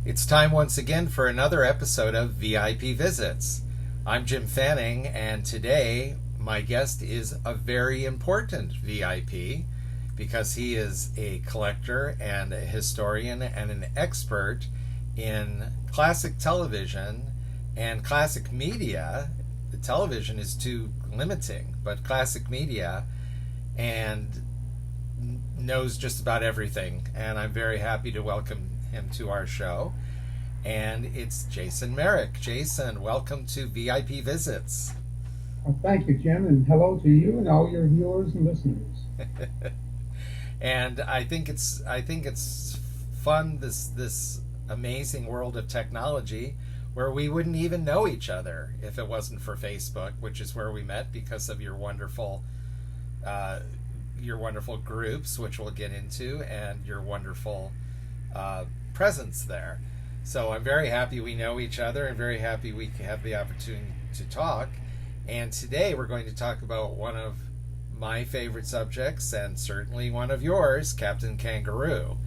It's time once again for another episode of VIP Visits. I'm Jim Fanning, and today my guest is a very important VIP because he is a collector and a historian and an expert in classic television and classic media. The television is too limiting, but classic media, and knows just about everything. And I'm very happy to welcome him to our show. And it's Jason Merrick. Jason, welcome to VIP Visits. Well, thank you, Jim, and hello to you and all your viewers and listeners. And I think it's fun, this amazing world of technology where we wouldn't even know each other if it wasn't for Facebook, which is where we met because of your wonderful groups, which we'll get into, and your wonderful presence there. So I'm very happy we know each other and very happy we have the opportunity to talk. And today we're going to talk about one of my favorite subjects and certainly one of yours, Captain Kangaroo.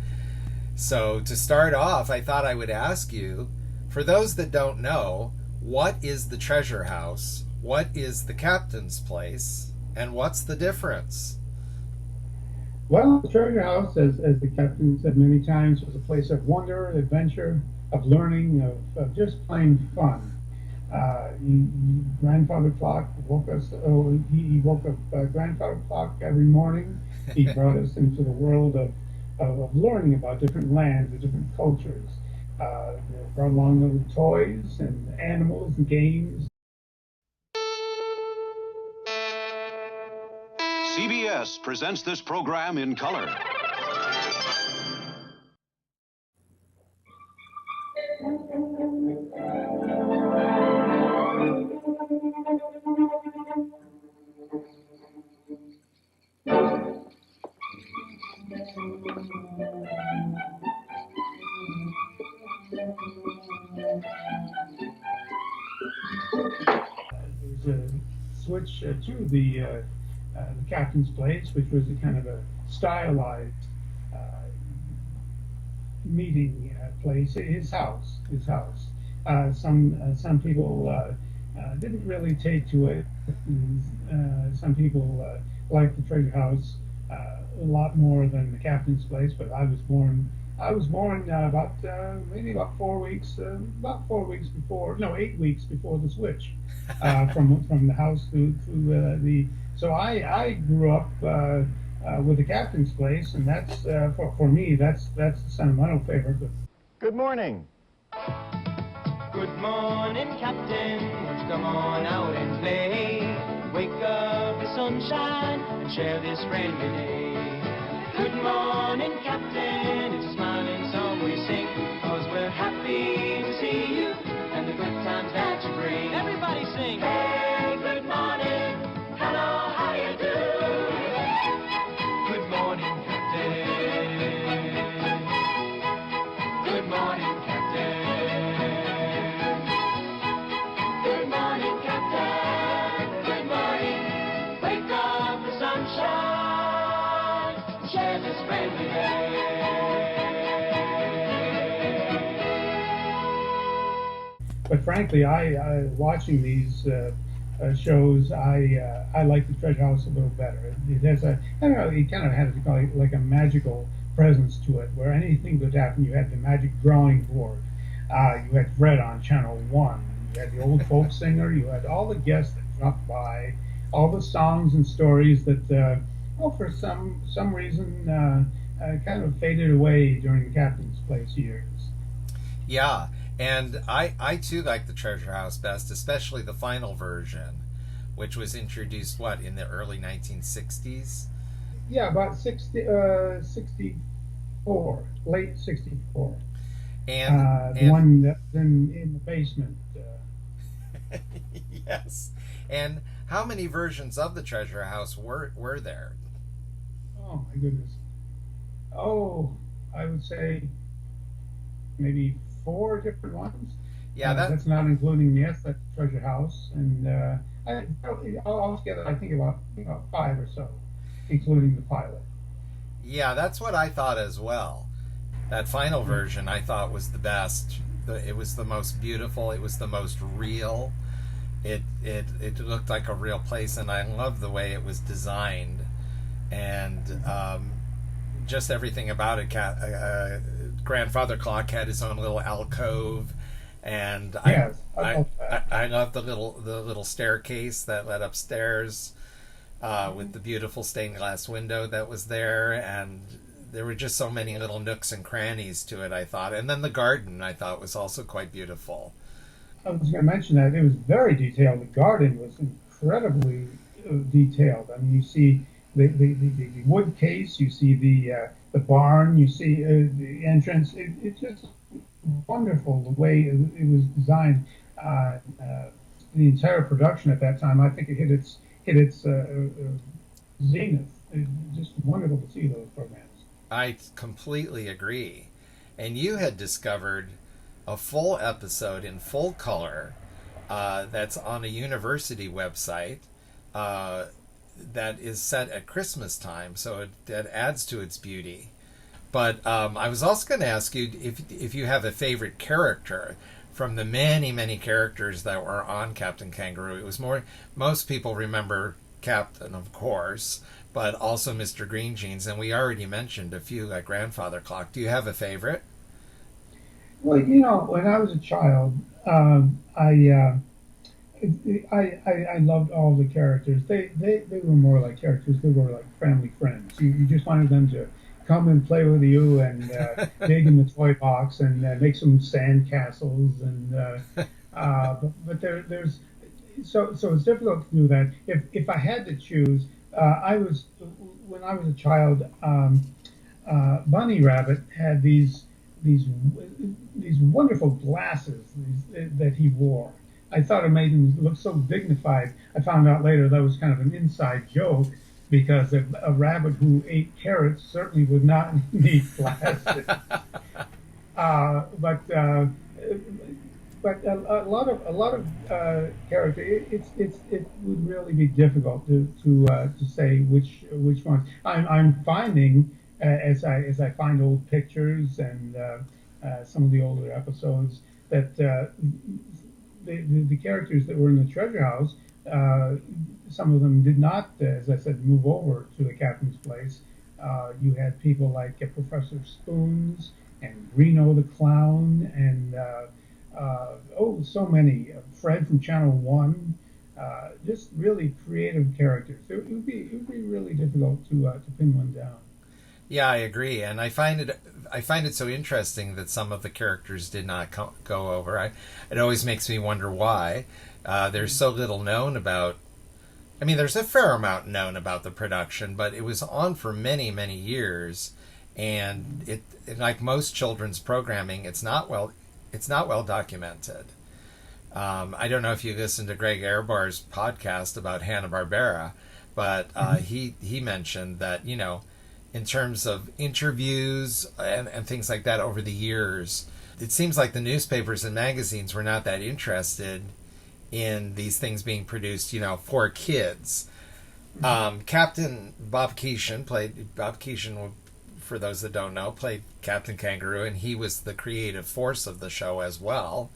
So to start off, I thought I would ask you, for those that don't know, what is the treasure house? What is the captain's place? And what's the difference? Well, the treasure house, as the captain said many times, was a place of wonder, adventure, of learning, of just plain fun. Grandfather Clock woke us. He woke up Grandfather Clock every morning. He brought us into the world of learning about different lands and different cultures. Brought along little toys and animals and games. CBS presents this program in color. There's a switch to the captain's place, which was a kind of a stylized meeting place. His house. Some people didn't really take to it. Some people liked the treasure house a lot more than the captain's place. But I was born maybe about 4 weeks, before, no, 8 weeks before the switch from the house to the. So I grew up with the captain's place, and that's for me that's a sentimental favorite. But good morning. Good morning, Captain. Let's come on out and play. Wake up the sunshine and share this friendly day. Good morning, Captain. It's a smiling song we sing, 'cause we're happy to see you and the good times that you bring. Everybody sing. Hey, good morning. Hello, how you do? Good morning, Captain. Good morning, Captain. Good morning, Captain. Good morning. Wake up the sunshine. Share this friendly day. But frankly, I watching these shows, I like the treasure house a little better. It has I don't know, it kind of has like a magical presence to it, where anything could happen. You had the magic drawing board. You had Fred on Channel 1. You had the old folk singer. You had all the guests that dropped by, all the songs and stories that, for some reason, kind of faded away during the Captain's Place years. Yeah, and I too like the treasure house best, especially the final version, which was introduced, in the early 1960s? Yeah, about 64, late 64. And the one that's in the basement. Yes. And how many versions of the treasure house were there? Oh, my goodness. Oh, I would say maybe 4 different ones. Yeah, that's not including the treasure house, and altogether I think about 5 or so, including the pilot. Yeah, that's what I thought as well. That final version I thought was the best. It was the most beautiful. It was the most real. It looked like a real place, and I love the way it was designed, and just everything about it. Grandfather Clock had his own little alcove, and Yes, I love the little staircase that led upstairs, with the beautiful stained glass window that was there, and there were just so many little nooks and crannies to it, I thought. And then the garden, I thought, was also quite beautiful. I was going to mention that it was very detailed. The garden was incredibly detailed. I mean, you see the wood case, you see the barn, you see the entrance. It's just wonderful the way it was designed. The entire production at that time, I think it hit its zenith. It's just wonderful to see those programs. I completely agree. And you had discovered a full episode in full color that's on a university website that is set at Christmas time, so that adds to its beauty. But I was also going to ask you if you have a favorite character from the many, many characters that were on Captain Kangaroo. It was most people remember Captain, of course, but also Mr. Green Jeans, and we already mentioned a few like Grandfather Clock. Do you have a favorite? Well, when I was a child, I loved all the characters. They were more like characters. They were like family friends. You just wanted them to come and play with you and dig in the toy box and make some sand castles. And but there's so it's difficult to do that. If I had to choose, when I was a child, Bunny Rabbit had these wonderful glasses that he wore. I thought it made him look so dignified. I found out later that was kind of an inside joke because a rabbit who ate carrots certainly would not need glasses. But a lot of character. It would really be difficult to say which ones. I'm finding as I find old pictures and some of the older episodes that the characters that were in the treasure house, some of them did not, as I said, move over to the captain's place. You had people like Professor Spoons and Reno the Clown and so many. Fred from Channel 1. Just really creative characters. It would be really difficult to pin one down. Yeah, I agree, and I find it so interesting that some of the characters did not go over. It always makes me wonder why. There's so little known about. I mean, there's a fair amount known about the production, but it was on for many, many years, and it like most children's programming, it's not well documented. I don't know if you listened to Greg Ehrbar's podcast about Hanna-Barbera, but he mentioned that in terms of interviews and things like that over the years, it seems like the newspapers and magazines were not that interested in these things being produced, for kids. Captain Bob Keeshan, for those that don't know, played Captain Kangaroo, and he was the creative force of the show as well.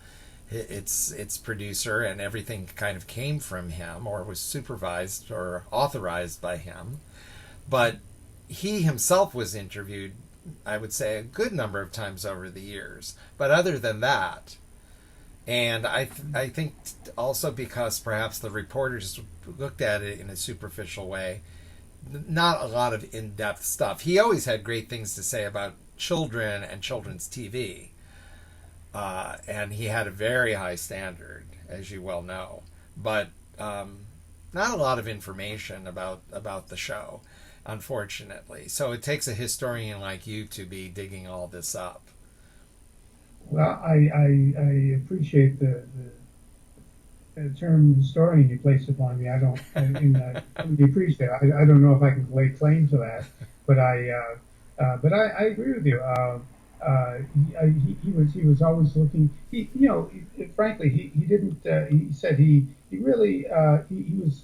Its producer and everything kind of came from him or was supervised or authorized by him. But he himself was interviewed, I would say, a good number of times over the years. But other than that, and I think also because perhaps the reporters looked at it in a superficial way, not a lot of in-depth stuff. He always had great things to say about children and children's TV. And he had a very high standard, as you well know. But not a lot of information about the show, unfortunately. So it takes a historian like you to be digging all this up. Well, I appreciate the term historian you placed upon me. I appreciate it. I don't know if I can lay claim to that, but I agree with you. He was always looking. Frankly, he didn't. He said he was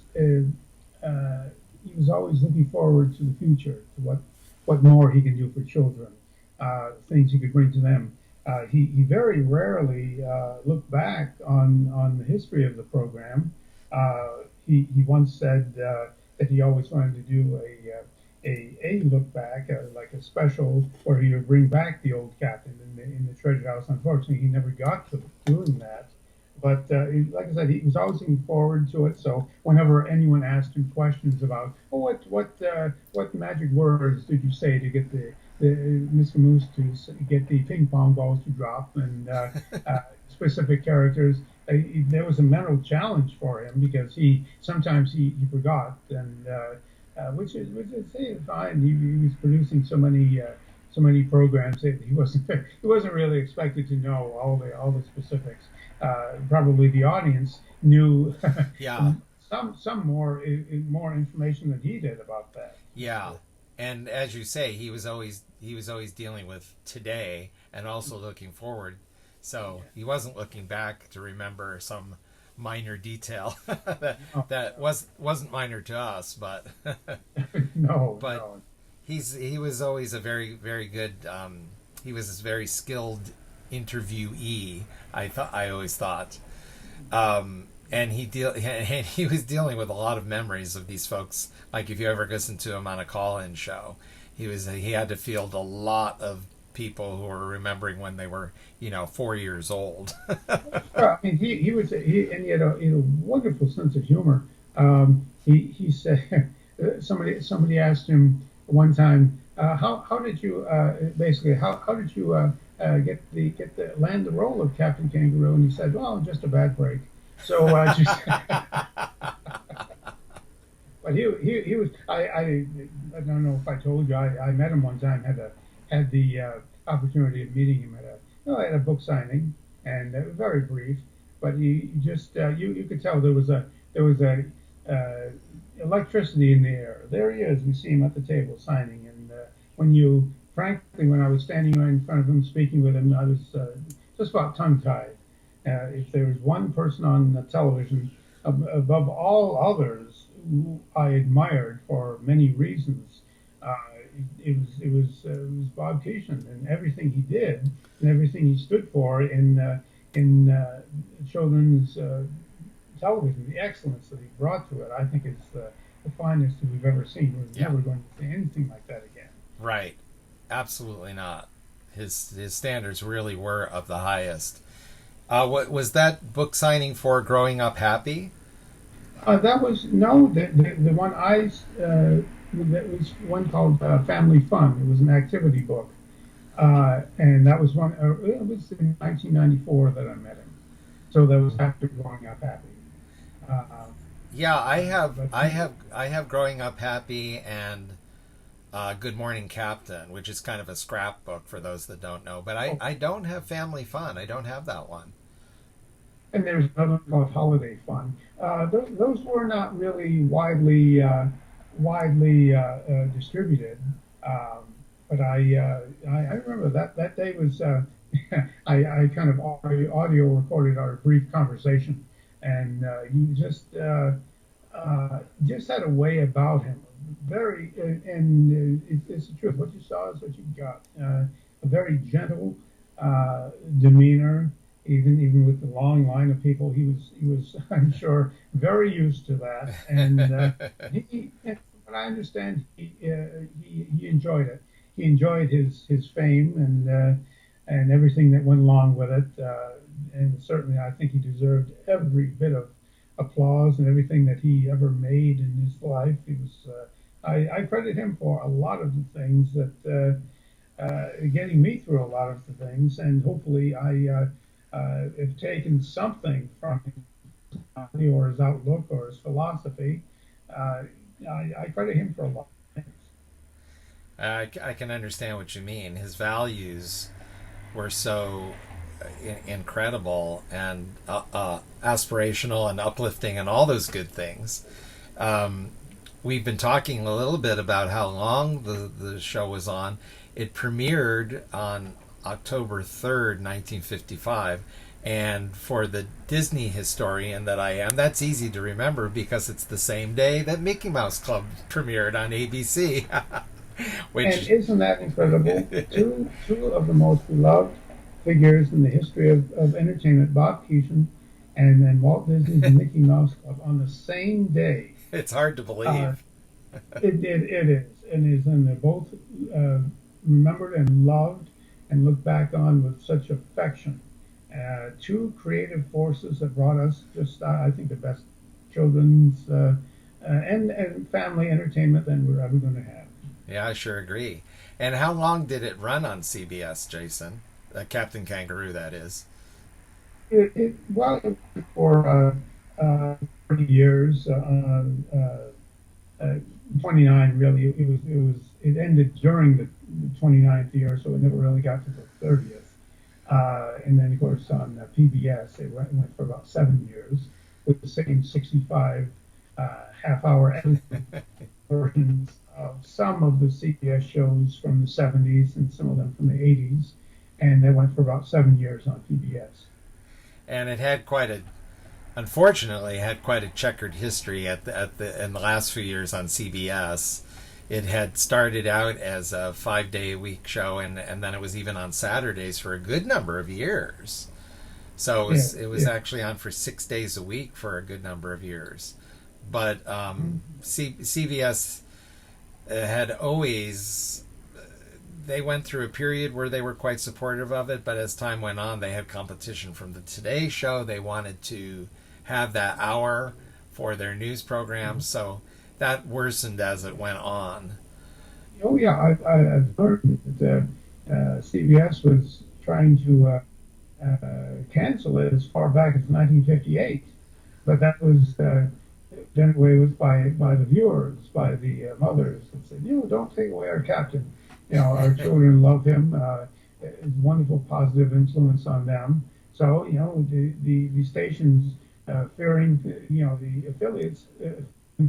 always looking forward to the future, to what more he can do for children. things he could bring to them. He very rarely looked back on the history of the program. He once said that he always wanted to do a look back, like a special where he would bring back the old captain in the treasure house. Unfortunately, he never got to doing that. But like I said, he was always looking forward to it. So whenever anyone asked him questions about, oh, what magic words did you say to get the Mr. Moose to get the ping pong balls to drop, and specific characters, there was a mental challenge for him because sometimes he forgot, and which is fine. He was producing so many programs that he wasn't really expected to know all the specifics. Probably the audience knew Yeah. some more information than he did about that. Yeah. And as you say, he was always dealing with today and also looking forward. So he wasn't looking back to remember some minor detail that wasn't minor to us, but No. he was always a very, very good. He was a very skilled interviewee. I always thought, and he was dealing with a lot of memories of these folks. Like if you ever listened to him on a call-in show, he had to field a lot of people who were remembering when they were 4 years old. Well, I mean, he had a wonderful sense of humor. He said somebody asked him one time, how did you land the role of Captain Kangaroo? And he said, well, just a bad break. So but he was I don't know if I told you I met him one time, had the opportunity of meeting him at a book signing, and it was very brief, but he just you could tell there was a electricity in the air. There he is. We see him at the table signing, and when I was standing right in front of him speaking with him, I was just about tongue-tied. If there was one person on the television above all others who I admired for many reasons, it was Bob Keeshan, and everything he did and everything he stood for in children's television, the excellence that he brought to it, I think is the finest that we've ever seen. We're never going to see anything like that again. Right. Absolutely not. His standards really were of the highest. What was that book signing for? Growing Up Happy? That was the one that was one called Family Fun. It was an activity book, and that was one. It was in 1994 that I met him, so that was after Growing Up Happy. Yeah, I have Growing Up Happy and Good Morning Captain, which is kind of a scrapbook for those that don't know. But I don't have Family Fun. I don't have that one. And there's another called Holiday Fun. Those were not really widely distributed. But I remember that day was I kind of audio recorded our brief conversation, and he just had a way about him. Very, and it's the truth. What you saw is what you got. A very gentle demeanor, even with the long line of people. He was, I'm sure, very used to that. And but I understand he enjoyed it. He enjoyed his fame and everything that went along with it. And certainly, I think he deserved every bit of applause and everything that he ever made in his life. He was. I credit him for a lot of the things that getting me through a lot of the things, and hopefully I have taken something from him, or his outlook or his philosophy. I credit him for a lot of things. I can understand what you mean. His values were so incredible and aspirational and uplifting and all those good things. We've been talking a little bit about how long the show was on. It premiered on October 3rd, 1955. And for the Disney historian that I am, that's easy to remember because it's the same day that Mickey Mouse Club premiered on ABC. And Which, isn't that incredible? Two of the most beloved figures in the history of entertainment, Bob Keeshan and then Walt Disney's Mickey Mouse Club, on the same day. it's hard to Uh, believe. it is, and they're both uh, remembered and loved and looked back on with such affection. Two creative forces that brought us just, I think, the best children's and family entertainment than we're ever going to have. Yeah, I sure agree. And how long did it run on CBS, Jason? Captain Kangaroo, that is. Well, it was for 30 years, 29 really. It ended during the 29th year, so it never really got to the 30th. And then, of course, on PBS, it went for about 7 years with the same 65 half-hour edited versions of some of the CBS shows from the 70s and some of them from the 80s. And they went for about 7 years on PBS. And it had unfortunately, had quite a checkered history in the last few years on CBS. It had started out as a 5-day-a-week show, and then it was even on Saturdays for a good number of years. So it was actually on for 6 days a week for a good number of years. But CBS had always, they went through a period where they were quite supportive of it, but as time went on, they had competition from the Today Show. They wanted to have that hour for their news programs, so that worsened as it went on. Oh yeah, I've learned that CBS was trying to cancel it as far back as 1958, but that was done away with by the viewers, by the mothers, that said, don't take away our captain. Our children love him. It's a wonderful positive influence on them. So the stations fearing the affiliates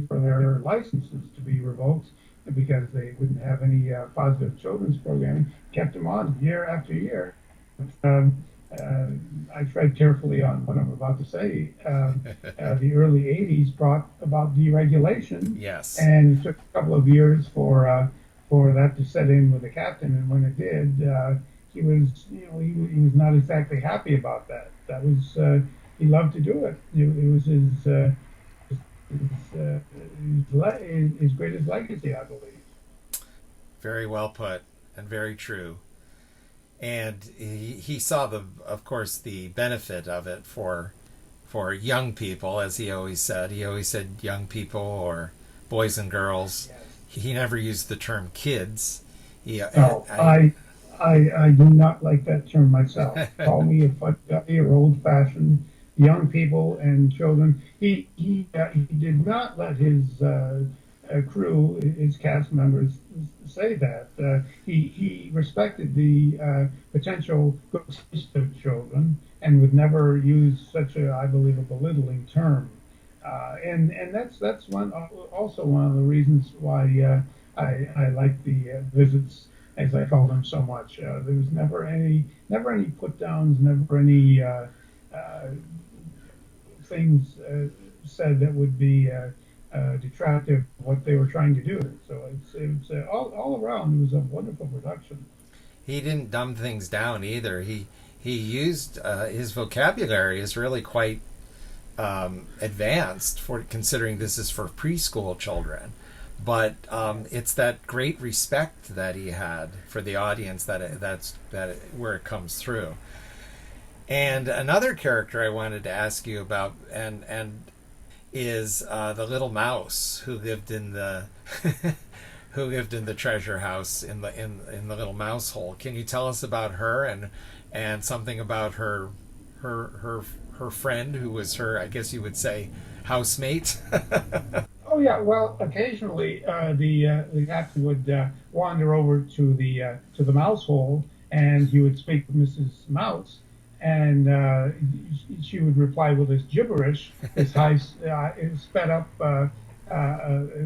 for their licenses to be revoked because they wouldn't have any positive children's programming, kept them on year after year. I tread carefully on what I'm about to say. The early 80s brought about deregulation. Yes. And it took a couple of years for that to set in with the captain. And when it did, he was not exactly happy about that. That was, he loved to do it. It was his greatest legacy, I believe. Very well put and very true. And he saw of course, the benefit of it for young people, as he always said. He always said young people or boys and girls. Yes. He never used the term kids. I do not like that term myself. Call me a fuddy or old-fashioned. Young people and children. He did not let his crew, his cast members, say that. He respected the potential good taste of children and would never use such I believe, a belittling term. And that's also one of the reasons why I like the visits, as I call them, so much. There was never any put downs, never any things said that would be detractive of what they were trying to do. So it's all around, it was a wonderful production. He didn't dumb things down either. He used his vocabulary is really quite advanced for considering this is for preschool children. But it's that great respect that he had for the audience that's where it comes through. And another character I wanted to ask you about, and is the little mouse who lived in the who lived in the treasure house in the little mouse hole. Can you tell us about her and something about her friend who was her, I guess you would say, housemate? Oh yeah, well, occasionally the captain would wander over to the mouse hole, and he would speak with Mrs. Mouse, and she would reply with this gibberish, this high, sped up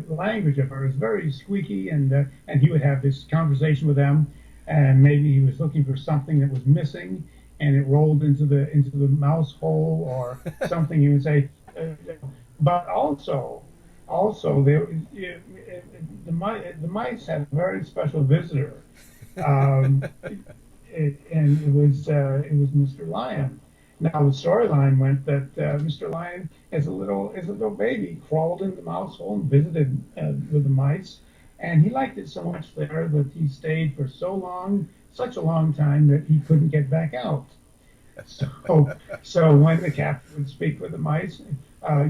language of hers, very squeaky, and he would have this conversation with them, and maybe he was looking for something that was missing, and it rolled into the mouse hole or something. He would say, but also the the mice had a very special visitor, um, and it was Mr. Lion. Now the storyline went that Mr. Lion, as a little baby, crawled into the mouse hole and visited with the mice, and he liked it so much there that he stayed for such a long time that he couldn't get back out. So when the captain would speak with the mice,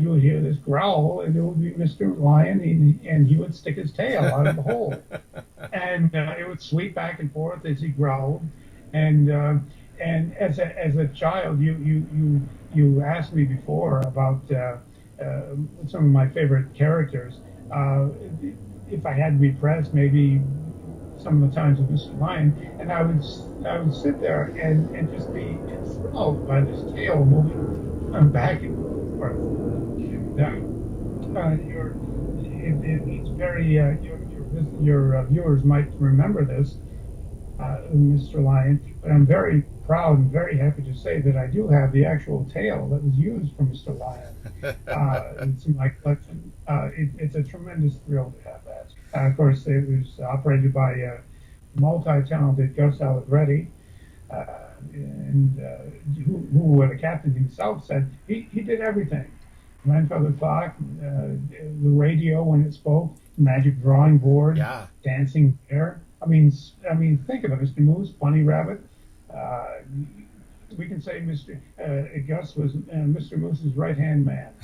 you would hear this growl, and it would be Mr. Lion, and he would stick his tail out of the hole, and it would sweep back and forth as he growled, and as a child, you asked me before about some of my favorite characters. If I had to be pressed, maybe some of the times with Mr. Lion, and I would sit there and just be enthralled by this tail moving back and forth. It's very your viewers might remember this, Mr. Lion, but I'm very proud and very happy to say that I do have the actual tail that was used for Mr. Lion. It's in my collection. It's a tremendous thrill to have that. Of course, it was operated by multi-talented Gus Allegretti, and who the captain himself said he did everything. Grandfather clock, the radio when it spoke, magic drawing board, dancing bear. I mean, think of it, Mr. Moose, Bunny Rabbit. We can say Mr. Gus was Mr. Moose's right-hand man.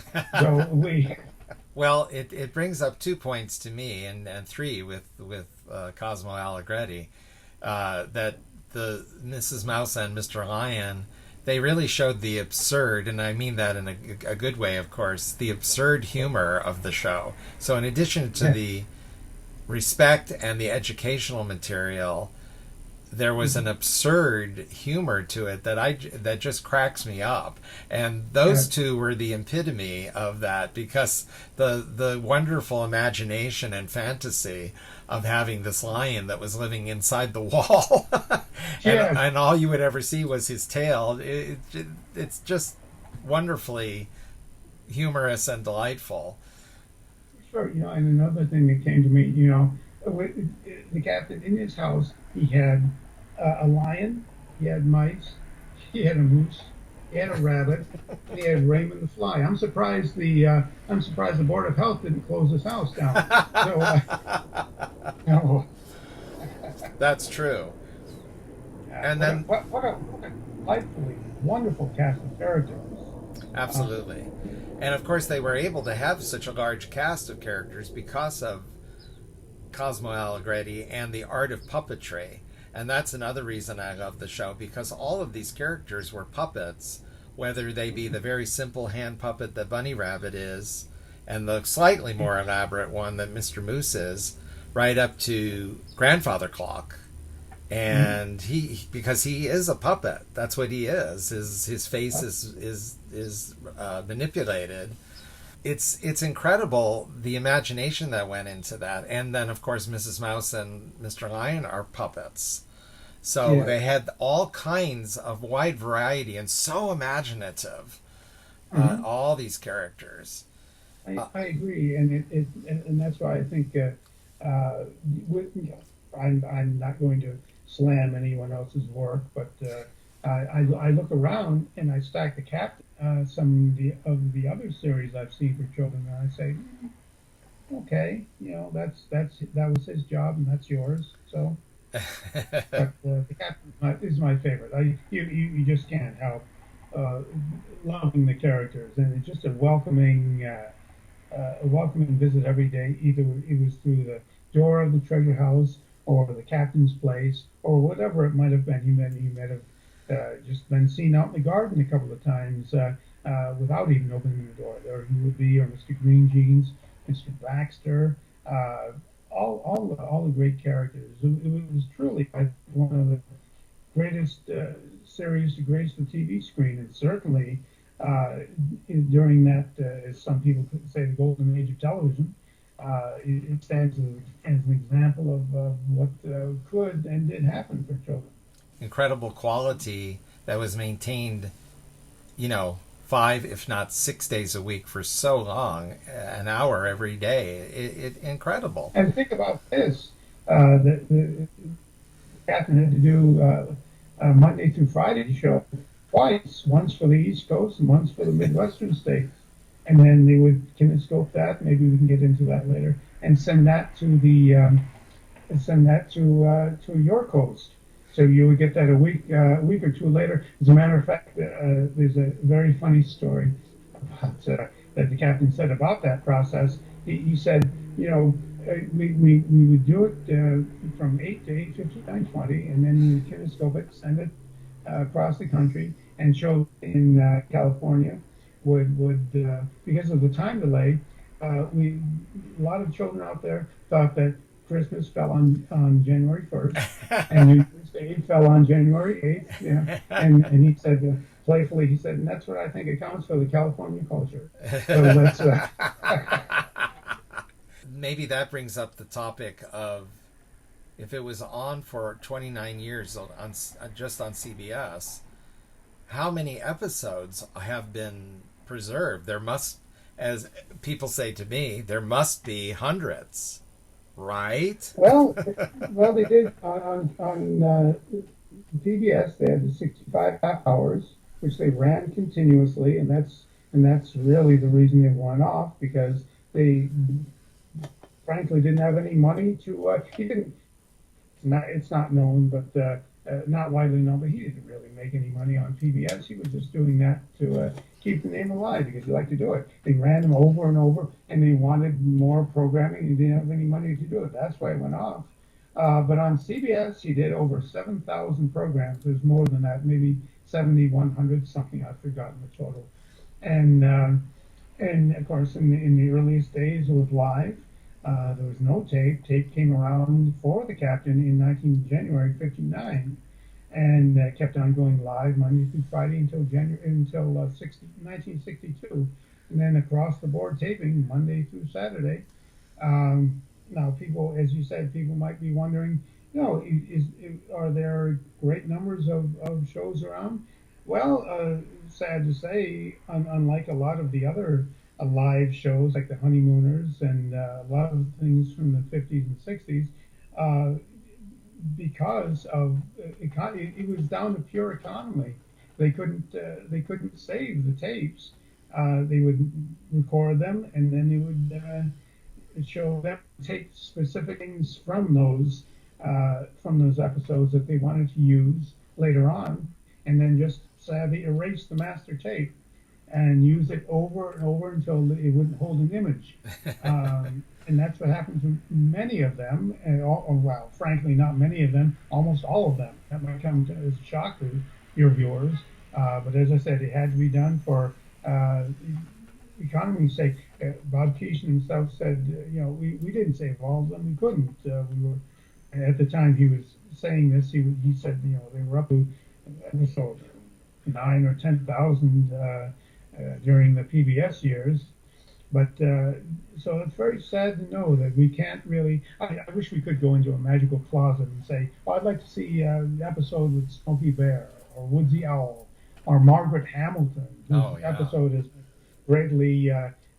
So we. Well, it brings up 2 points to me, and 3 with Cosmo Allegretti, that the Mrs. Mouse and Mr. Lion, they really showed the absurd, and I mean that in a good way, of course, the absurd humor of the show. So in addition to the respect and the educational material, there was an absurd humor to it that just cracks me up, and those two were the epitome of that, because the wonderful imagination and fantasy of having this lion that was living inside the wall, and all you would ever see was his tail. It's just wonderfully humorous and delightful. Sure, and another thing that came to me, the captain in his house, he had a lion, he had mice, he had a moose, he had a rabbit, and he had Raymond the fly. I'm surprised the Board of Health didn't close this house down. So, That's true. And then what a delightfully wonderful cast of characters. Absolutely. And of course they were able to have such a large cast of characters because of Cosmo Allegretti and the art of puppetry. And that's another reason I love the show, because all of these characters were puppets, whether they be the very simple hand puppet that Bunny Rabbit is, and the slightly more elaborate one that Mr. Moose is, right up to Grandfather Clock. And because he is a puppet, that's what he is. His face is manipulated. It's incredible, the imagination that went into that. And then of course Mrs. Mouse and Mr. Lion are puppets, so they had all kinds of wide variety and so imaginative. All these characters. I agree, and that's why I think I'm not going to slam anyone else's work, but I look around and I stack the Captain, some of the other series I've seen for children, and I say, okay, that was his job and that's yours. So, but the Captain is my favorite. You just can't help loving the characters, and it's just a welcoming visit every day. Either it was through the door of the treasure house, or the captain's place, or whatever it might have been. He might have just been seen out in the garden a couple of times without even opening the door. There he would be, or Mr. Green Jeans, Mr. Baxter, all the great characters. It was truly one of the greatest series to grace the TV screen, and certainly during that, as some people could say, the golden age of television. It stands as an example of what could and did happen for children. Incredible quality that was maintained, 5, if not 6 days a week for so long, an hour every day. Incredible. And think about this: the Captain had to do Monday through Friday show twice, once for the East Coast and once for the Midwestern states. And then they would kinescope that. Maybe we can get into that later, and send that to to your coast. So you would get that a week or two later. As a matter of fact, there's a very funny story about, that the captain said about that process. He said, we would do it from 8 to 8:50, 9:20, and then we would kinescope it, send it across the country, and show in California would because of the time delay, a lot of children out there thought that Christmas fell on January 1st, and New Year's Day fell on January 8th. Yeah, and he said playfully, he said, and that's what I think accounts for the California culture. So that's maybe that brings up the topic of, if it was on for 29 years just on CBS, how many episodes have been preserved? There must, as people say to me, there must be hundreds, right? Well, they did on PBS. They had the 65 half hours, which they ran continuously, and that's really the reason they went off, because they frankly didn't have any money to. He didn't. It's not known, but not widely known. But he didn't really make any money on PBS. He was just doing that to keep the name alive, because he liked to do it. They ran him over and over, and they wanted more programming. He didn't have any money to do it. That's why it went off. But on CBS, he did over 7,000 programs. There's more than that, maybe 7,100 something. I've forgotten the total. And of course, in the earliest days, it was live. There was no tape. Tape came around for the Captain in January '59, and kept on going live Monday through Friday until 1962, and then across the board taping Monday through Saturday. Now, people, as you said, people might be wondering, are there great numbers of shows around? Well, sad to say, unlike a lot of the other live shows like the Honeymooners and a lot of things from the 50s and 60s, because of it was down to pure economy. They couldn't save the tapes. They would record them, and then they would show them, take specific things from those episodes that they wanted to use later on, and then just sadly erase the master tape and use it over and over until it wouldn't hold an image. And that's what happened to many of them. Well, frankly, not many of them, almost all of them. That might come as a shock to your viewers. But as I said, it had to be done for economy's sake. Bob Keeshan himself said, we didn't save all of them. We couldn't. We were, at the time he was saying this, he said, they were up to episode 9 or 10,000 during the PBS years. But so it's very sad to know that we can't really. I wish we could go into a magical closet and say, I'd like to see an episode with Smokey Bear or Woodsy Owl or Margaret Hamilton, whose episode has been greatly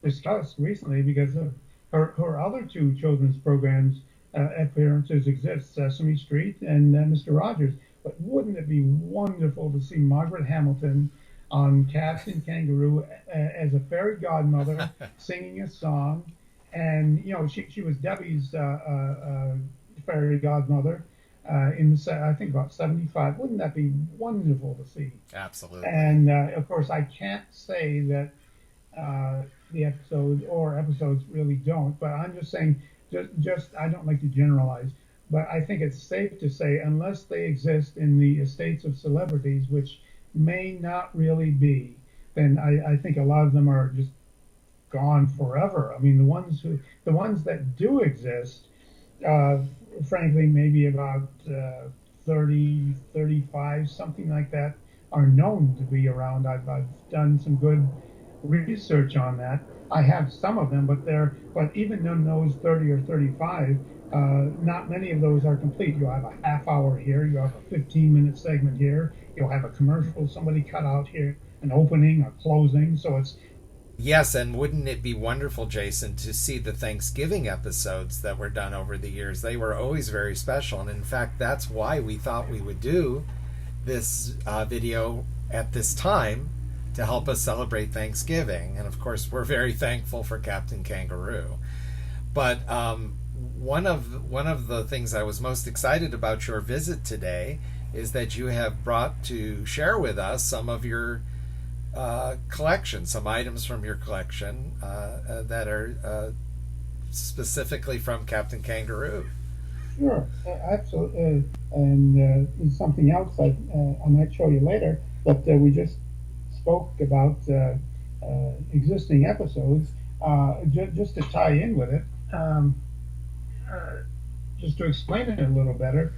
discussed recently because of her other two children's programs appearances exist, Sesame Street and Mr. Rogers. But wouldn't it be wonderful to see Margaret Hamilton on Captain Kangaroo as a fairy godmother singing a song? And she was Debbie's fairy godmother in I think about 75. Wouldn't that be wonderful to see? Absolutely. And of course, I can't say that the episodes really don't, but I'm just saying, just I don't like to generalize, but I think it's safe to say, unless they exist in the estates of celebrities, which may not really be, then I think a lot of them are just gone forever. I mean, the ones that do exist, frankly, maybe about 30, 35, something like that, are known to be around. I've done some good research on that. I have some of them, but even in those 30 or 35, not many of those are complete. You'll have a half hour here, you'll have a 15-minute segment here, you'll have a commercial somebody cut out here. an opening, a closing. So it's Yes, and wouldn't it be wonderful, Jason, to see the Thanksgiving episodes that were done over the years? They were always very special, and in fact, that's why we thought we would do this video at this time to help us celebrate Thanksgiving. And of course, we're very thankful for Captain Kangaroo. But one of the things I was most excited about your visit today is that you have brought to share with us some of your collection, some items from your collection that are specifically from Captain Kangaroo. sure, absolutely, and something else I might show you later. But we just spoke about existing episodes. Just to tie in with it, just to explain it a little better.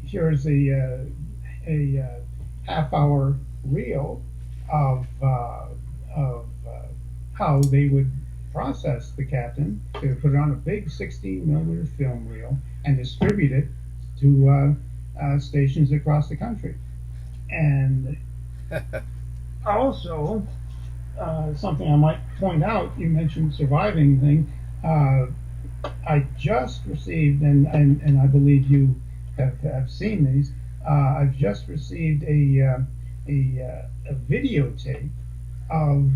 Here's a half-hour reel of how they would process the Captain. They would put it on a big 16 millimeter film reel and distribute it to stations across the country. And also, something I might point out, you mentioned surviving thing. I just received, and I believe you have seen these. I've just received a videotape of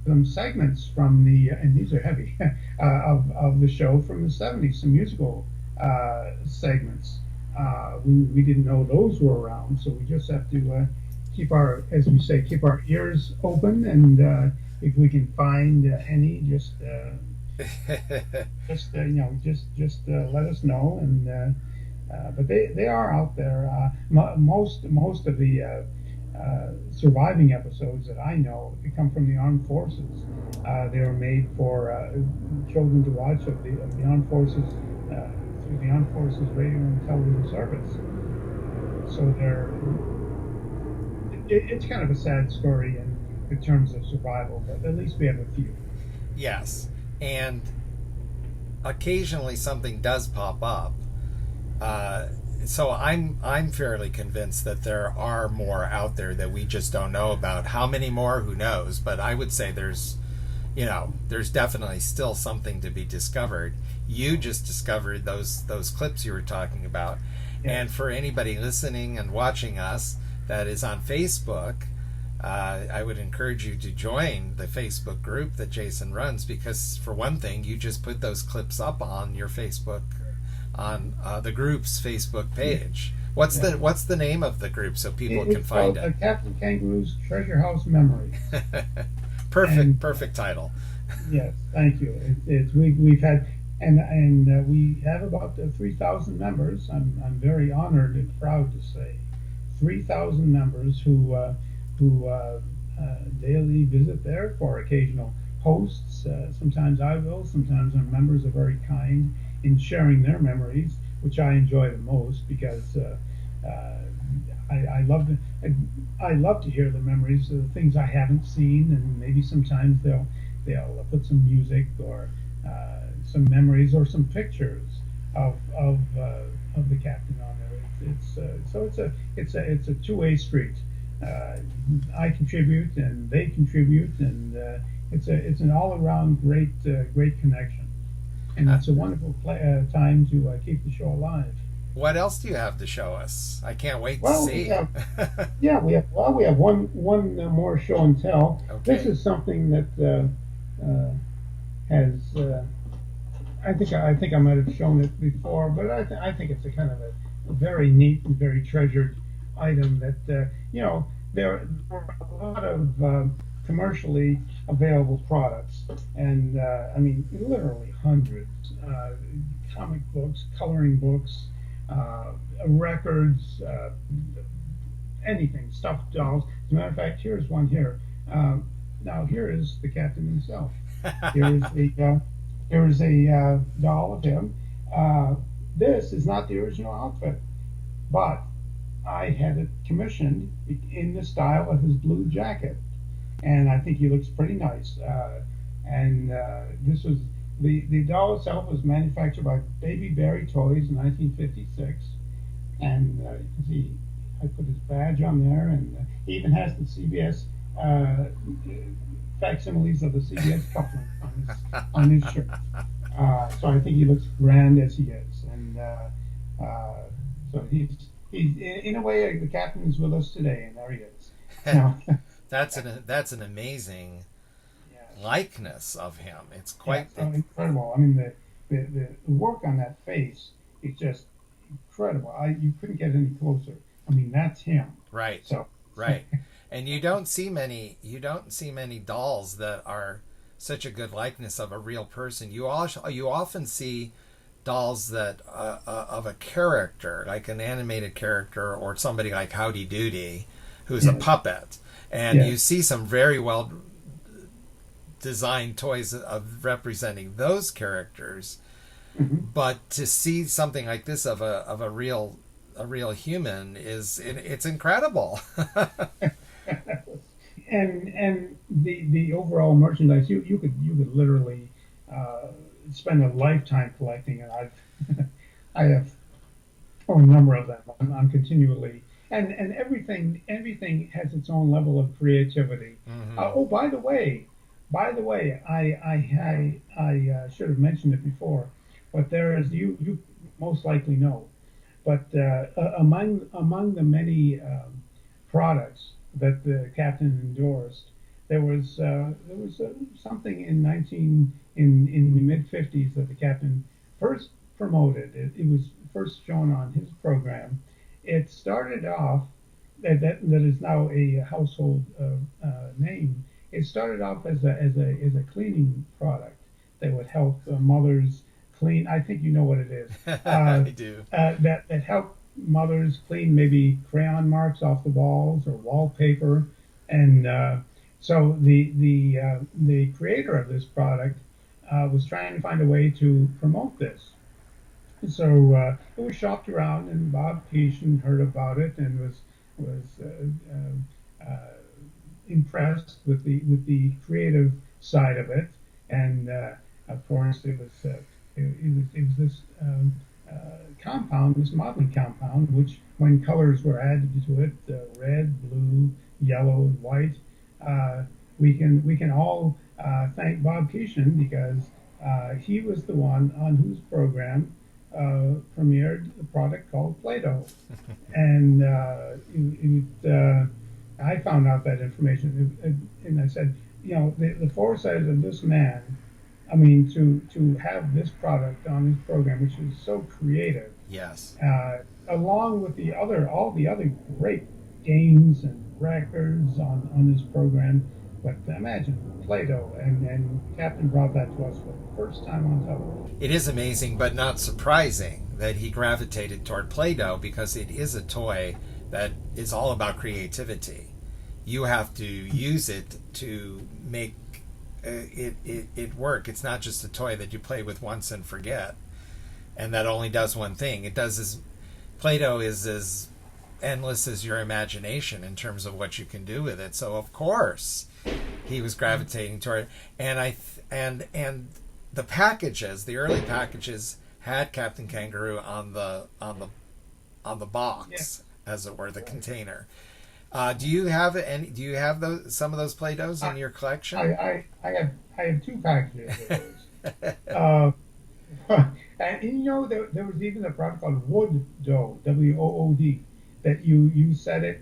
some segments from the, and these are heavy, of the show from the 70s, some musical segments. We didn't know those were around, so we just have to keep our, as we say, keep our ears open, and if we can find any, just let us know. And but they are out there. Most of the surviving episodes that I know, they come from the armed forces. They were made for children to watch of the armed forces through the armed forces radio and television service. So it's kind of a sad story in terms of survival, but at least we have a few. Yes, and occasionally something does pop up. So I'm fairly convinced that there are more out there that we just don't know about. How many more? Who knows? But I would say there's definitely still something to be discovered. You just discovered those clips you were talking about. Yeah. And for anybody listening and watching us that is on Facebook, I would encourage you to join the Facebook group that Jason runs, because for one thing, you just put those clips up on your Facebook, on the group's Facebook page. What's the name of the group so people can find it? Captain Kangaroo's Treasure House Memories. Perfect title. Yes, thank you. We've had and we have about 3,000 members. I'm very honored and proud to say 3,000 members who daily visit there for occasional posts. Sometimes I will. Sometimes our members are very kind in sharing their memories, which I enjoy the most, because I love to hear the memories of the things I haven't seen, and maybe sometimes they'll put some music or some memories or some pictures of the Captain on there. It's a two-way street. I contribute and they contribute, and it's an all-around great connection. And it's a wonderful time to keep the show alive. What else do you have to show us? I can't wait to see. We have one more show and tell. Okay. This is something that has. I think I might have shown it before, but I think it's a kind of a very neat and very treasured item that there are a lot of commercially available products, and I mean literally hundreds. Comic books, coloring books, records, anything, stuffed dolls. As a matter of fact, here's one here. Now here is the Captain himself. Here is a doll of him. This is not the original outfit, but I had it commissioned in the style of his blue jacket, and I think he looks pretty nice. This was the doll itself was manufactured by Baby Berry Toys in 1956, and you can see I put his badge on there, and he even has the CBS facsimiles of the CBS cufflink on his shirt. So I think he looks grand as he is, and so he's in a way the captain is with us today, and there he is. Now, that's an amazing likeness of him. It's quite incredible. I mean, the work on that face is just incredible. You couldn't get any closer. I mean, that's him. Right. So right. And you don't see many dolls that are such a good likeness of a real person. You often see dolls that of a character, like an animated character or somebody like Howdy Doody, who's a puppet. And you see some very well designed toys of representing those characters. Mm-hmm. But to see something like this of a real human it's incredible. and the overall merchandise, you could literally spend a lifetime collecting, and I have a number of them. I'm continually and everything has its own level of creativity. Mm-hmm. By the way, I should have mentioned it before, but there is you most likely know, but among the many products that the captain endorsed, there was something in the mid-50s that the captain first promoted. It was first shown on his program. It started off that is now a household name. It started off as a cleaning product that would help mothers clean. I think you know what it is. I do. That helped mothers clean maybe crayon marks off the walls or wallpaper, and so the creator of this product was trying to find a way to promote this. So it was shopped around, and Bob Keeshan heard about it and was impressed with the creative side of it, and of course it was this compound, this modeling compound, which when colors were added to it, red, blue, yellow, and white, we can all thank Bob Keeshan, because he was the one on whose program premiered the product called Play-Doh. And I found out that information, and I said, the foresight of this man, I mean, to have this product on his program, which is so creative. Yes. Along with all the other great games and records on this program. But imagine Play-Doh, and Captain brought that to us for the first time on television. It is amazing, but not surprising, that he gravitated toward Play-Doh, because it is a toy that is all about creativity. You have to use it to make it work. It's not just a toy that you play with once and forget, and that only does one thing. Play-Doh is as endless as your imagination in terms of what you can do with it. So of course he was gravitating toward it. And the packages, the early packages, had Captain Kangaroo on the box, as it were, the container. Do you have some of those Play-Dohs in your collection? I have two packages of those. And there was even a product called Wood Dough, WOOD, that you set it,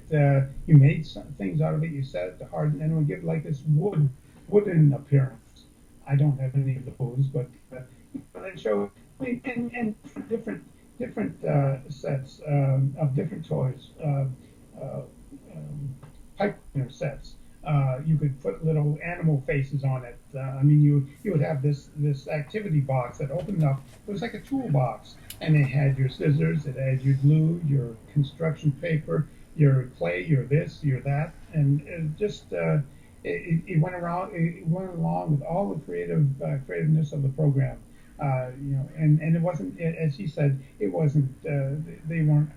you made some things out of it, you set it to harden, and it would give like this wooden appearance. I don't have any of those, but they show, and different sets of different toys, pipe cleaner sets. You could put little animal faces on it. I mean, you would have this activity box that opened up. It was like a toolbox, and it had your scissors, it had your glue, your construction paper, your clay, your this, your that, and it just it went around. It went along with all the creativeness of the program. And it wasn't, as he said, it wasn't. They weren't,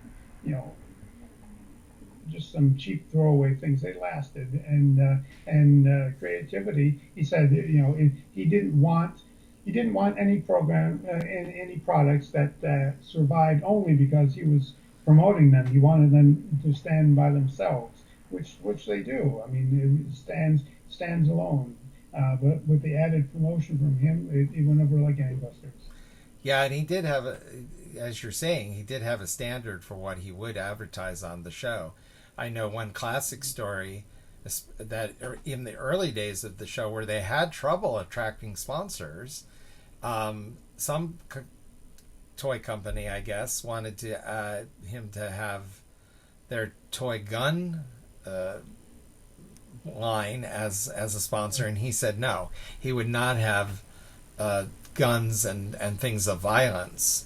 just some cheap throwaway things. They lasted, and creativity. He said, he didn't want any program and any products that survived only because he was promoting them. He wanted them to stand by themselves, which they do. I mean, it stands alone. But with the added promotion from him, it went over like gangbusters. Yeah, and he did have as you're saying, he did have a standard for what he would advertise on the show. I know one classic story that in the early days of the show where they had trouble attracting sponsors, some toy company, I guess, wanted to him to have their toy gun line as a sponsor, and he said no, he would not have guns and things of violence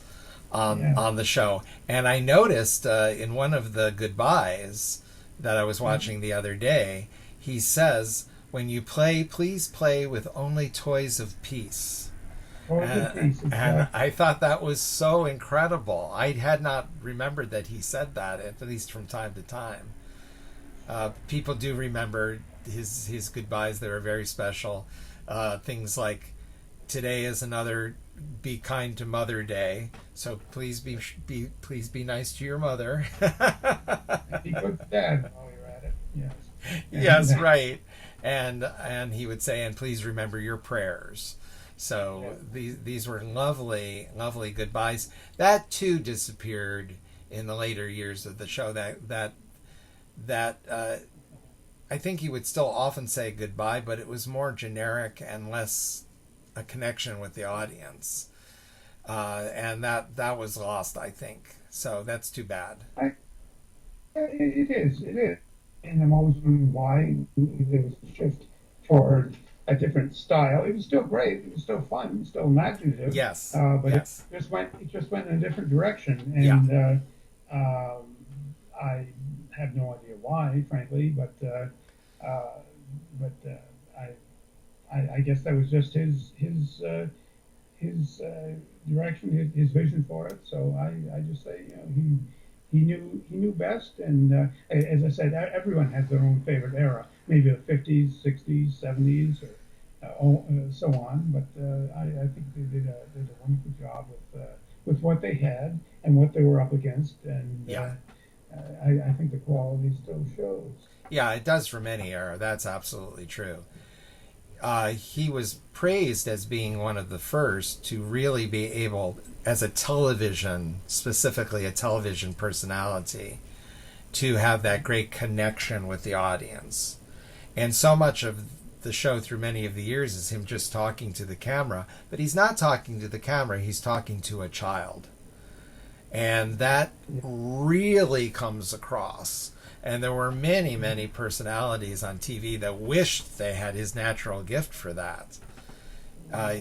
on the show. And I noticed in one of the goodbyes that I was watching the other day, he says, "When you play, please play with only toys of peace." And I thought that was so incredible. I had not remembered that he said that, at least from time to time. People do remember his goodbyes. They were very special. Things like, "Today is another Be Kind to Mother Day, so please be nice to your mother." Be good to Dad while you're at it. Yes. Yes, right. And he would say, "And please remember your prayers." So these were lovely, lovely goodbyes. That too disappeared in the later years of the show. That I think he would still often say goodbye, but it was more generic and less a connection with the audience, and that was lost, I think. So that's too bad. It is, and I'm always wondering why there was a shift toward a different style. It was still great, it was still fun, still imaginative. Yes, but yes. it just went in a different direction, and I have no idea why, frankly, but I guess that was just his direction, his vision for it. So I just say, he knew best, and as I said, everyone has their own favorite era, maybe the 50s, 60s, 70s, or so on. But I think they did a wonderful job with what they had and what they were up against, and I think the quality still shows. Yeah, it does from any era. That's absolutely true. He was praised as being one of the first to really be able, as a television, specifically a television personality, to have that great connection with the audience. And so much of the show through many of the years is him just talking to the camera, but he's not talking to the camera, he's talking to a child. And that really comes across. And there were many, many personalities on TV that wished they had his natural gift for that.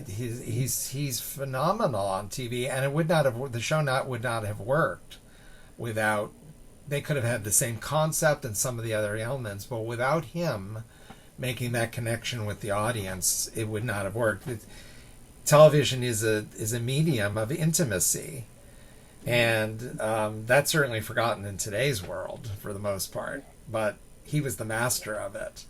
He's phenomenal on TV, and it would not have, the show would not have worked without. They could have had the same concept and some of the other elements, but without him making that connection with the audience, it would not have worked. Television is a medium of intimacy. And that's certainly forgotten in today's world for the most part. But he was the master of it.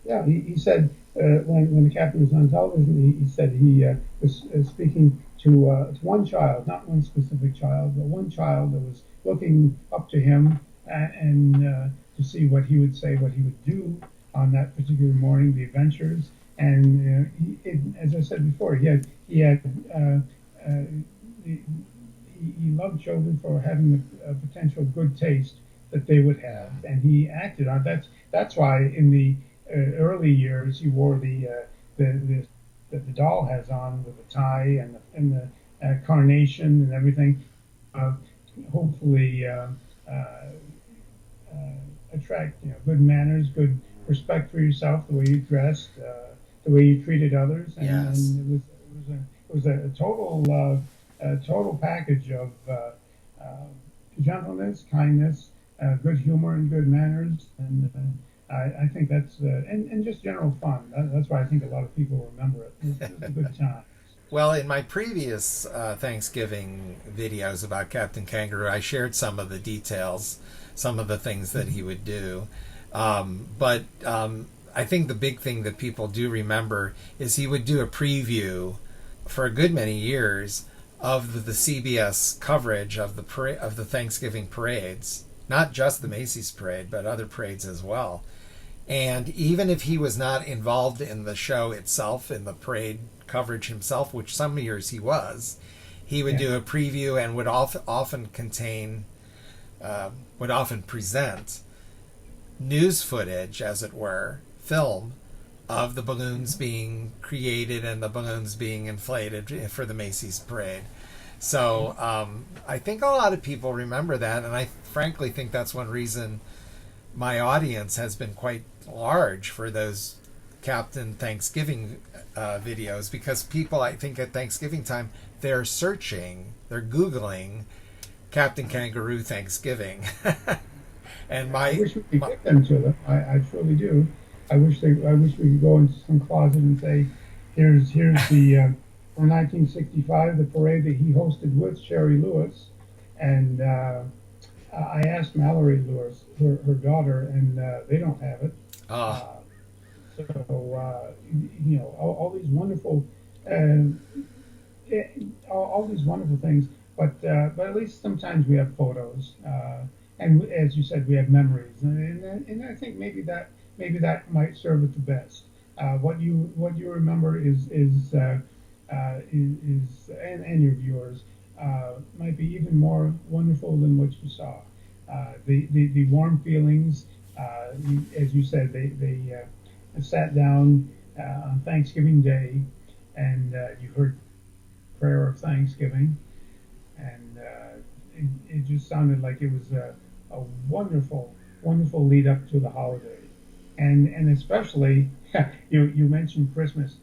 Yeah, he said when the captain was on television, he said he was speaking to one child, not one specific child, but one child that was looking up to him and to see what he would say, what he would do on that particular morning, the adventures. And as I said before, he loved children for having a potential good taste that they would have, and he acted on that. That's why in the early years he wore the doll has on with the tie and the carnation and everything. Hopefully attract good manners, good respect for yourself, the way you dressed, the way you treated others, and it was a total package of gentleness, kindness, good humor, and good manners, and I think that's and just general fun. That's why I think a lot of people remember it. It was a good time. Well, in my previous Thanksgiving videos about Captain Kangaroo, I shared some of the details, some of the things that he would do. But I think the big thing that people do remember is he would do a preview for a good many years of the CBS coverage of the Thanksgiving parades, not just the Macy's parade, but other parades as well. And even if he was not involved in the show itself, in the parade coverage himself, which some years he was, he would do a preview and would often present news footage, as it were, film, of the balloons being created and the balloons being inflated for the Macy's parade. So I think a lot of people remember that, and I frankly think that's one reason my audience has been quite large for those Captain Thanksgiving videos, because people, I think, at Thanksgiving time, they're Googling Captain Kangaroo Thanksgiving. And I wish we could get them to them. I truly do. I wish we could go into some closet and say, here's the from 1965, the parade that he hosted with Sherry Lewis, and I asked Mallory Lewis, her daughter, and they don't have it. All these wonderful, all these wonderful things. But at least sometimes we have photos, and as you said, we have memories, and I think maybe that might serve it the best. What you remember is and your viewers might be even more wonderful than what you saw. The warm feelings, as you said, they sat down on Thanksgiving Day, and you heard prayer of Thanksgiving, and it just sounded like it was a wonderful lead up to the holiday, and especially you mentioned Christmas.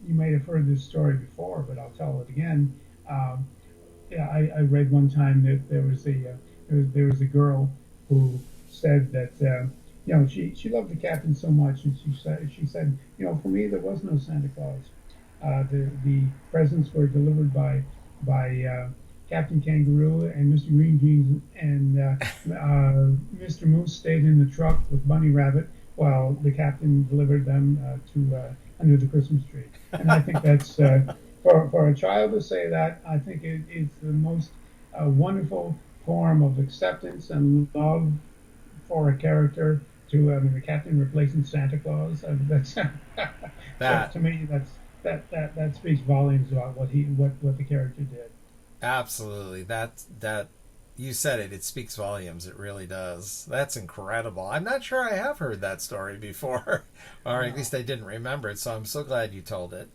You may have heard this story before, but I'll tell it again. I read one time that there was a girl who said that she loved the captain so much, and she said for me there was no Santa Claus. The presents were delivered by Captain Kangaroo and Mr. Green Jeans, and Mr. Moose stayed in the truck with Bunny Rabbit while the captain delivered them to under the Christmas tree. And I think that's for a child to say that, I think it's the most wonderful form of acceptance and love for a character. The captain replacing Santa Claus. That's to me. That speaks volumes about what the character did. Absolutely. That you said it. It speaks volumes. It really does. That's incredible. I'm not sure I have heard that story before, or at least I didn't remember it. So I'm so glad you told it.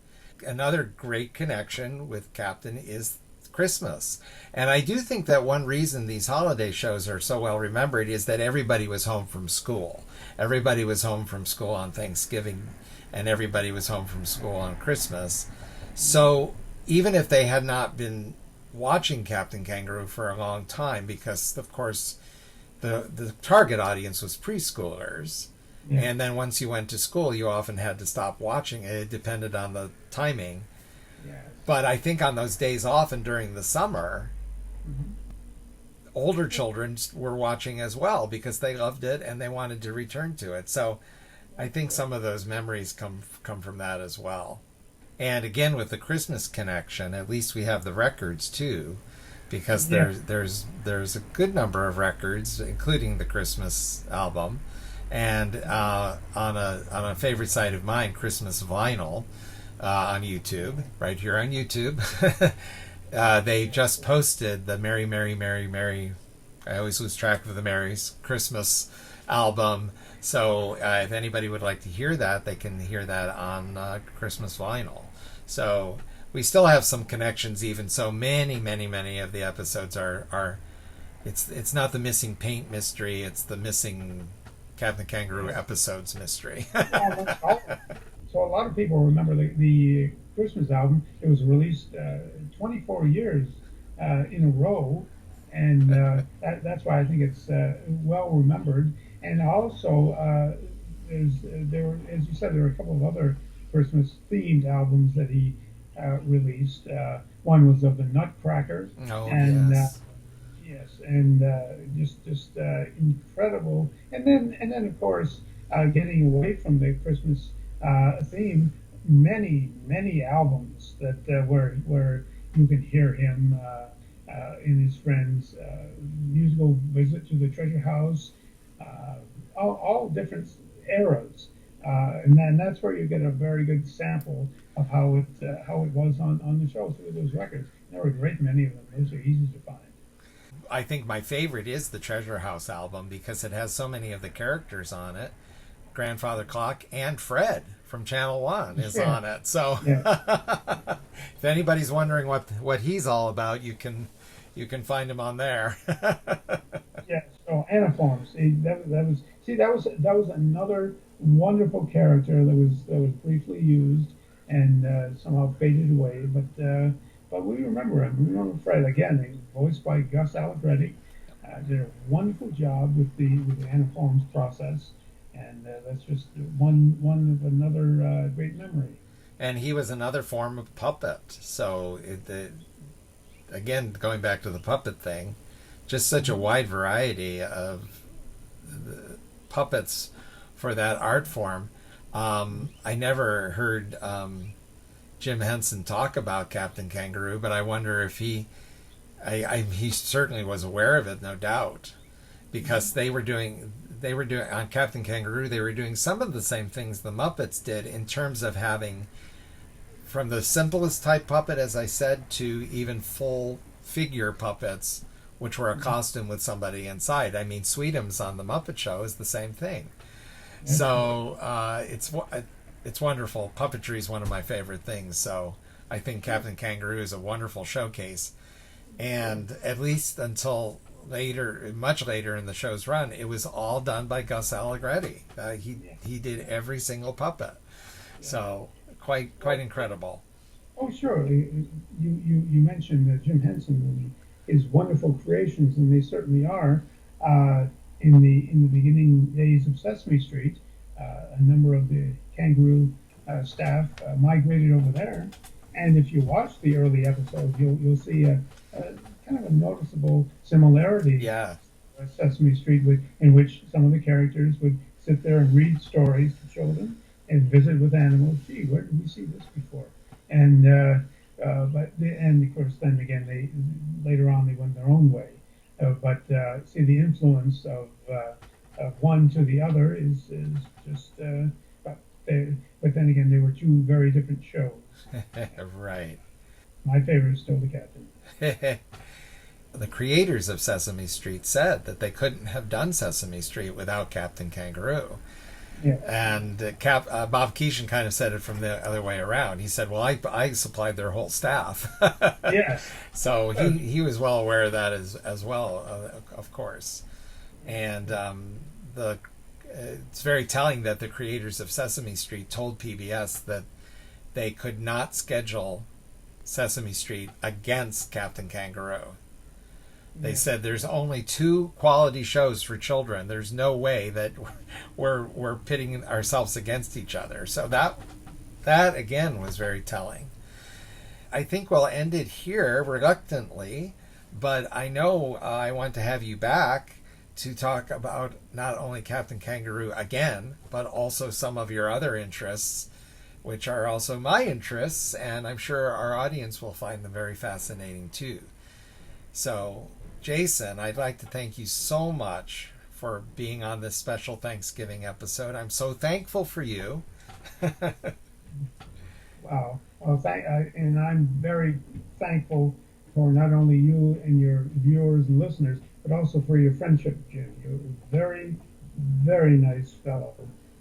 Another great connection with Captain is Christmas. And I do think that one reason these holiday shows are so well remembered is that everybody was home from school. Everybody was home from school on Thanksgiving, and everybody was home from school on Christmas. So even if they had not been watching Captain Kangaroo for a long time, because of course the target audience was preschoolers, and then once you went to school you often had to stop watching it. It depended on the timing. But I think on those days off and during the summer, older children were watching as well because they loved it and they wanted to return to it. So I think some of those memories come from that as well. And again, with the Christmas connection, at least we have the records too, because there's a good number of records, including the Christmas album, and on a favorite site of mine, Christmas Vinyl, on YouTube, right here on YouTube. They just posted the Merry, Merry, Merry, Merry, I always lose track of the Marys, Christmas album. So if anybody would like to hear that, they can hear that on Christmas Vinyl. So we still have some connections, even so many of the episodes are it's not the missing paint mystery, it's the missing Captain Kangaroo episodes mystery. So a lot of people remember the Christmas album. It was released 24 years in a row, and that's why I think it's well remembered. And also, there were, as you said, there were a couple of other Christmas-themed albums that he released. One was of the Nutcrackers, just incredible. And then of course, getting away from the Christmas theme, many albums that were you can hear him in his friend's musical visit to the treasure house, all different eras, and then that's where you get a very good sample of how it was on the show through those records. There were a great many of them; those are easy to find. I think my favorite is the Treasure House album because it has so many of the characters on it. Grandfather Clock and Fred from Channel 1 is on it. So if anybody's wondering what he's all about, you can find him on there. Yeah. So Aniform. That was another wonderful character that was briefly used and somehow faded away. But we remember him. We remember Fred again, voiced by Gus Allegretti. Did a wonderful job with the Aniforms process. And that's just one of another great memory. And he was another form of puppet. So, again, going back to the puppet thing, just such a wide variety of puppets for that art form. I never heard Jim Henson talk about Captain Kangaroo, but I wonder if he certainly was aware of it, no doubt, because they were doing on Captain Kangaroo, they were doing some of the same things the Muppets did in terms of having, from the simplest type puppet, as I said, to even full figure puppets, which were a costume with somebody inside. I mean, Sweetums on the Muppet Show is the same thing. So it's wonderful. Puppetry is one of my favorite things. So I think Captain Kangaroo is a wonderful showcase. And at least until much later in the show's run, it was all done by Gus Allegretti. He did every single puppet, so quite incredible. Oh, sure. You mentioned Jim Henson and his wonderful creations, and they certainly are. In the beginning days of Sesame Street, a number of the Kangaroo staff migrated over there, and if you watch the early episodes, you'll see a kind of a noticeable similarity. Yeah. Sesame Street, in which some of the characters would sit there and read stories to children and visit with animals. Gee, where did we see this before? And and of course, then again, later on they went their own way. See, the influence of one to the other is just. But then again, they were two very different shows. Right. My favorite is still the Captain. The creators of Sesame Street said that they couldn't have done Sesame Street without Captain Kangaroo. Yeah. And Bob Keeshan kind of said it from the other way around. He said, well, I supplied their whole staff. Yes. So he was well aware of that as well, of course. And it's very telling that the creators of Sesame Street told PBS that they could not schedule Sesame Street against Captain Kangaroo. They said there's only 2 quality shows for children. There's no way that we're pitting ourselves against each other. So that again was very telling. I think we'll end it here reluctantly, but I know I want to have you back to talk about not only Captain Kangaroo again, but also some of your other interests, which are also my interests, and I'm sure our audience will find them very fascinating too. So, Jason, I'd like to thank you so much for being on this special Thanksgiving episode. I'm so thankful for you. Wow. Well, and I'm very thankful for not only you and your viewers and listeners, but also for your friendship, Jim. You're a very, very nice fellow.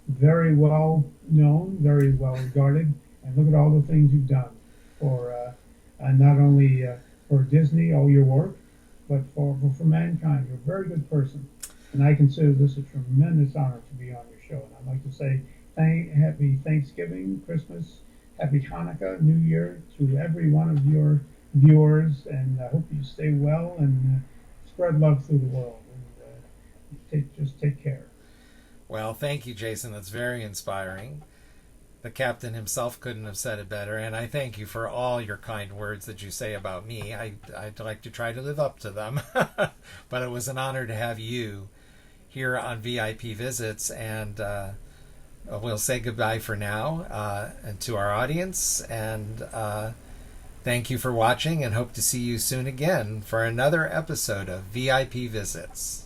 Very well known, very well regarded, and look at all the things you've done for not only for Disney, all your work, but for mankind. You're a very good person, and I consider this a tremendous honor to be on your show. And I'd like to say happy Thanksgiving, Christmas, happy Hanukkah, New Year to every one of your viewers, and I hope you stay well and spread love through the world. And just take care. Well, thank you, Jason. That's very inspiring. The captain himself couldn't have said it better, and I thank you for all your kind words that you say about me. I'd like to try to live up to them, but it was an honor to have you here on VIP Visits, and we'll say goodbye for now and to our audience, and Thank you for watching and hope to see you soon again for another episode of VIP Visits.